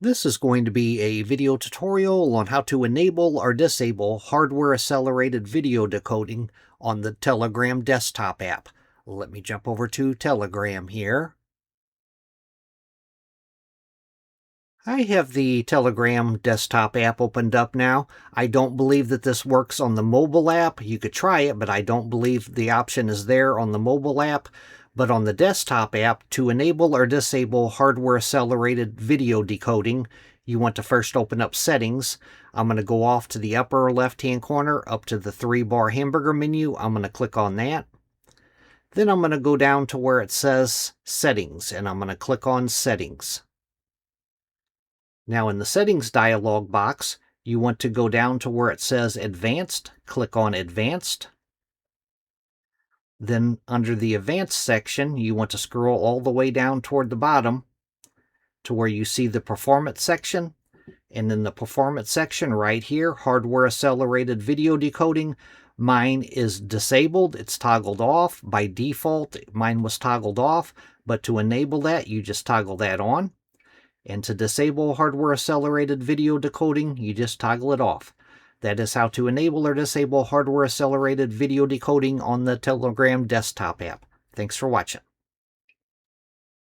This is going to be a video tutorial on how to enable or disable hardware-accelerated video decoding on the Telegram desktop app. Let me jump over to Telegram here. I have the Telegram desktop app opened up now. I don't believe that this works on the mobile app. You could try it, but I don't believe the option is there on the mobile app. But on the desktop app, to enable or disable hardware-accelerated video decoding, you want to first open up Settings. I'm going to go off to the upper left-hand corner, up to the 3-bar hamburger menu. I'm going to click on that. Then I'm going to go down to where it says Settings, and I'm going to click on Settings. Now in the Settings dialog box, you want to go down to where it says Advanced. Click on Advanced. Then under the Advanced section, you want to scroll all the way down toward the bottom to where you see the Performance section. And in the Performance section right here, Hardware Accelerated Video Decoding, mine is disabled. It's toggled off. By default, mine was toggled off. But to enable that, you just toggle that on. And to disable Hardware Accelerated Video Decoding, you just toggle it off. That is how to enable or disable hardware-accelerated video decoding on the Telegram desktop app. Thanks for watching.